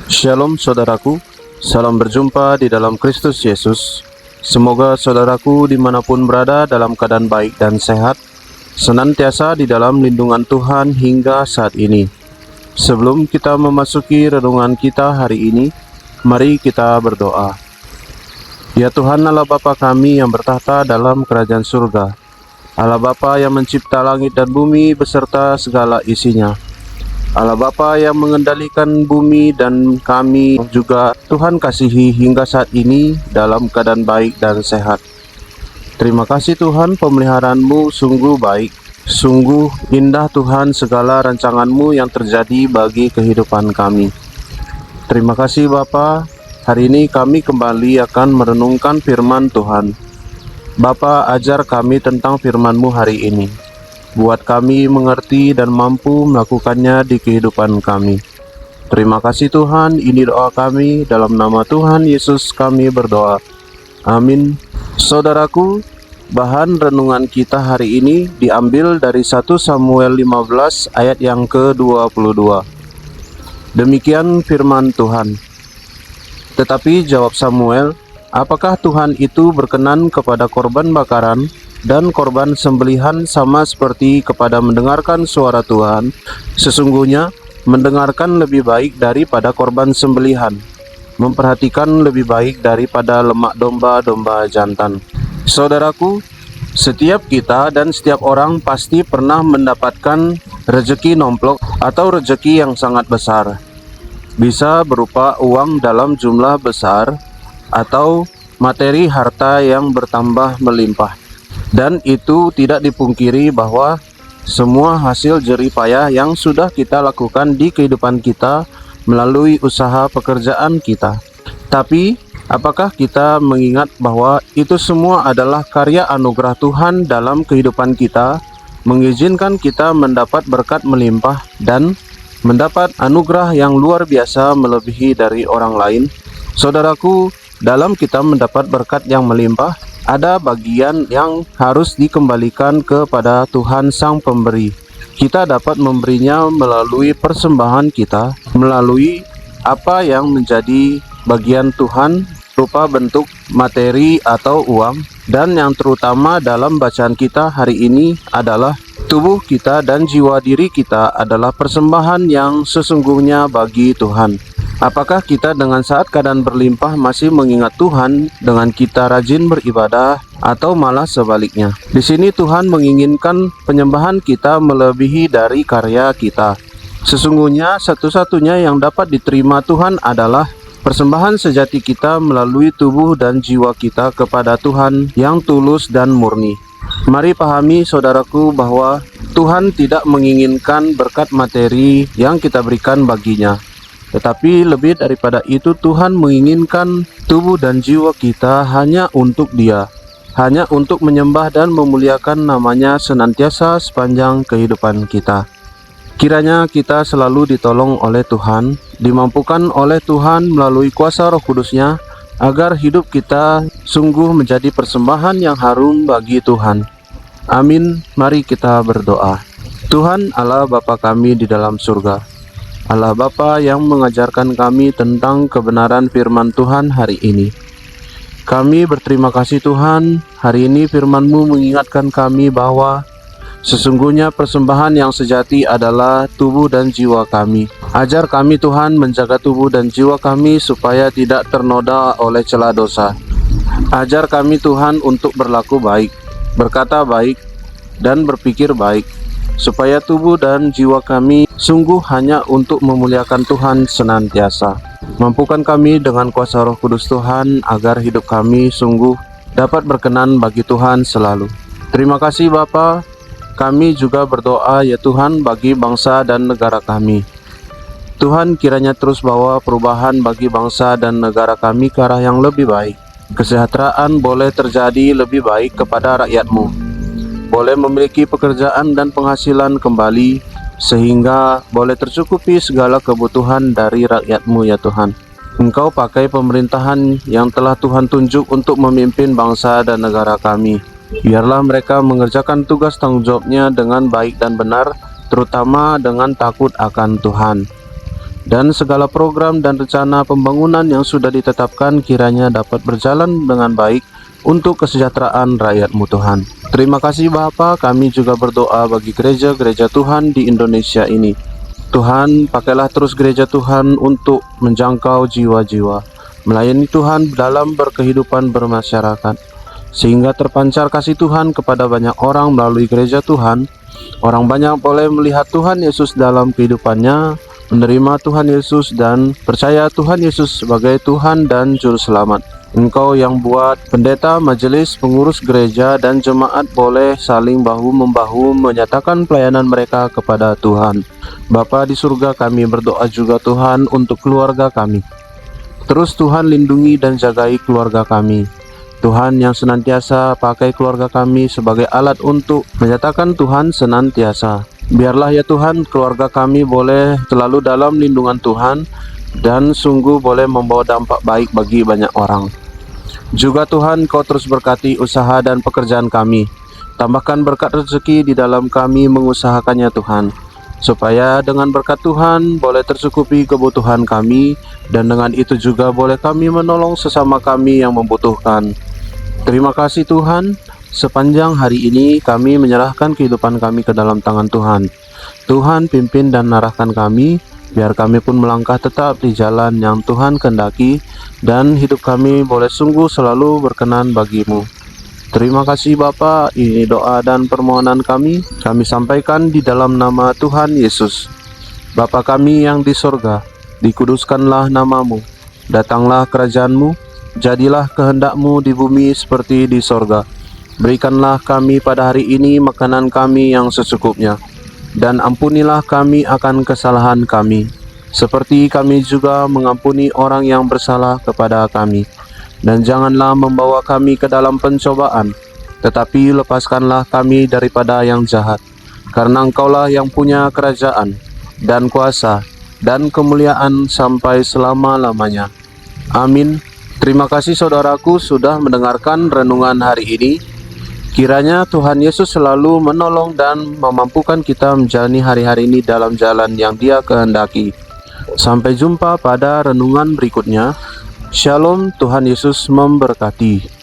Shalom saudaraku, salam berjumpa di dalam Kristus Yesus. Semoga saudaraku dimanapun berada dalam keadaan baik dan sehat, senantiasa di dalam lindungan Tuhan hingga saat ini. Sebelum kita memasuki renungan kita hari ini, mari kita berdoa. Ya Tuhan Allah Bapa kami yang bertahta dalam kerajaan surga, Allah Bapa yang mencipta langit dan bumi beserta segala isinya, Allah Bapa yang mengendalikan bumi dan kami juga Tuhan kasihi hingga saat ini dalam keadaan baik dan sehat. Terima kasih Tuhan, pemeliharaan-Mu sungguh baik, sungguh indah Tuhan segala rancangan-Mu yang terjadi bagi kehidupan kami. Terima kasih Bapa, hari ini kami kembali akan merenungkan firman Tuhan. Bapa, ajar kami tentang firman-Mu hari ini. Buat kami mengerti dan mampu melakukannya di kehidupan kami. Terima kasih Tuhan, ini doa kami, dalam nama Tuhan Yesus kami berdoa. Amin. Saudaraku, bahan renungan kita hari ini diambil dari 1 Samuel 15 ayat yang ke-22. Demikian firman Tuhan. Tetapi jawab Samuel, apakah Tuhan itu berkenan kepada korban bakaran dan korban sembelihan sama seperti kepada mendengarkan suara Tuhan? Sesungguhnya mendengarkan lebih baik daripada korban sembelihan, memperhatikan lebih baik daripada lemak domba-domba jantan. Saudaraku, setiap kita dan setiap orang pasti pernah mendapatkan rezeki nomplok atau rezeki yang sangat besar. Bisa berupa uang dalam jumlah besar atau materi harta yang bertambah melimpah. Dan itu tidak dipungkiri bahwa semua hasil jerih payah yang sudah kita lakukan di kehidupan kita melalui usaha pekerjaan kita. Tapi, apakah kita mengingat bahwa itu semua adalah karya anugerah Tuhan dalam kehidupan kita, mengizinkan kita mendapat berkat melimpah dan mendapat anugerah yang luar biasa melebihi dari orang lain? Saudaraku, dalam kita mendapat berkat yang melimpah, ada bagian yang harus dikembalikan kepada Tuhan Sang Pemberi. Kita dapat memberinya melalui persembahan kita, melalui apa yang menjadi bagian Tuhan berupa bentuk materi atau uang, dan yang terutama dalam bacaan kita hari ini adalah tubuh kita dan jiwa diri kita adalah persembahan yang sesungguhnya bagi Tuhan. Apakah kita dengan saat keadaan berlimpah masih mengingat Tuhan dengan kita rajin beribadah atau malah sebaliknya? Di sini Tuhan menginginkan penyembahan kita melebihi dari karya kita. Sesungguhnya satu-satunya yang dapat diterima Tuhan adalah persembahan sejati kita melalui tubuh dan jiwa kita kepada Tuhan yang tulus dan murni. Mari pahami saudaraku bahwa Tuhan tidak menginginkan berkat materi yang kita berikan baginya. Tetapi lebih daripada itu, Tuhan menginginkan tubuh dan jiwa kita hanya untuk Dia, hanya untuk menyembah dan memuliakan namanya senantiasa sepanjang kehidupan kita. Kiranya kita selalu ditolong oleh Tuhan, dimampukan oleh Tuhan melalui kuasa Roh Kudus-Nya, agar hidup kita sungguh menjadi persembahan yang harum bagi Tuhan. Amin. Mari kita berdoa. Tuhan Allah Bapa kami di dalam surga, Allah Bapa yang mengajarkan kami tentang kebenaran firman Tuhan hari ini. Kami berterima kasih Tuhan, hari ini firman-Mu mengingatkan kami bahwa sesungguhnya persembahan yang sejati adalah tubuh dan jiwa kami. Ajar kami Tuhan menjaga tubuh dan jiwa kami supaya tidak ternoda oleh celah dosa. Ajar kami Tuhan untuk berlaku baik, berkata baik, dan berpikir baik, supaya tubuh dan jiwa kami sungguh hanya untuk memuliakan Tuhan senantiasa. Mampukan kami dengan kuasa Roh Kudus Tuhan, agar hidup kami sungguh dapat berkenan bagi Tuhan selalu. Terima kasih Bapa. Kami juga berdoa ya Tuhan bagi bangsa dan negara kami. Tuhan kiranya terus bawa perubahan bagi bangsa dan negara kami ke arah yang lebih baik. Kesejahteraan boleh terjadi lebih baik kepada rakyat-Mu, boleh memiliki pekerjaan dan penghasilan kembali, sehingga boleh tercukupi segala kebutuhan dari rakyat-Mu ya Tuhan. Engkau pakai pemerintahan yang telah Tuhan tunjuk untuk memimpin bangsa dan negara kami. Biarlah mereka mengerjakan tugas tanggung jawabnya dengan baik dan benar, terutama dengan takut akan Tuhan. dan segala program dan rencana pembangunan yang sudah ditetapkan kiranya dapat berjalan dengan baik untuk kesejahteraan rakyat-Mu Tuhan. Terima kasih Bapa, kami juga berdoa bagi gereja-gereja Tuhan di Indonesia ini. Tuhan, pakailah terus gereja Tuhan untuk menjangkau jiwa-jiwa, melayani Tuhan dalam berkehidupan bermasyarakat, sehingga terpancar kasih Tuhan kepada banyak orang melalui gereja Tuhan. Orang banyak boleh melihat Tuhan Yesus dalam kehidupannya, menerima Tuhan Yesus dan percaya Tuhan Yesus sebagai Tuhan dan Juru Selamat. Engkau yang buat pendeta, majelis, pengurus gereja, dan jemaat boleh saling bahu-membahu menyatakan pelayanan mereka kepada Tuhan. Bapa di surga, kami berdoa juga Tuhan untuk keluarga kami. Terus Tuhan lindungi dan jagai keluarga kami. Tuhan yang senantiasa pakai keluarga kami sebagai alat untuk menyatakan Tuhan senantiasa. Biarlah ya Tuhan, keluarga kami boleh selalu dalam lindungan Tuhan dan sungguh boleh membawa dampak baik bagi banyak orang. Juga Tuhan, Kau terus berkati usaha dan pekerjaan kami. Tambahkan berkat rezeki di dalam kami mengusahakannya Tuhan, supaya dengan berkat Tuhan boleh tercukupi kebutuhan kami, dan dengan itu juga boleh kami menolong sesama kami yang membutuhkan. Terima kasih Tuhan, sepanjang hari ini kami menyerahkan kehidupan kami ke dalam tangan Tuhan. Tuhan pimpin dan arahkan kami, biar kami pun melangkah tetap di jalan yang Tuhan kehendaki, dan hidup kami boleh sungguh selalu berkenan bagi-Mu. Terima kasih Bapa, ini doa dan permohonan kami sampaikan di dalam nama Tuhan Yesus. Bapa kami yang di sorga, dikuduskanlah nama-Mu, datanglah kerajaan-Mu, jadilah kehendak-Mu di bumi seperti di sorga. Berikanlah kami pada hari ini makanan kami yang secukupnya, dan ampunilah kami akan kesalahan kami, seperti kami juga mengampuni orang yang bersalah kepada kami. Dan janganlah membawa kami ke dalam pencobaan, tetapi lepaskanlah kami daripada yang jahat. Karena Engkaulah yang punya kerajaan, dan kuasa, dan kemuliaan sampai selama-lamanya. Amin. Terima kasih saudaraku sudah mendengarkan renungan hari ini. Kiranya Tuhan Yesus selalu menolong dan memampukan kita menjalani hari-hari ini dalam jalan yang Dia kehendaki. Sampai jumpa pada renungan berikutnya. Shalom, Tuhan Yesus memberkati.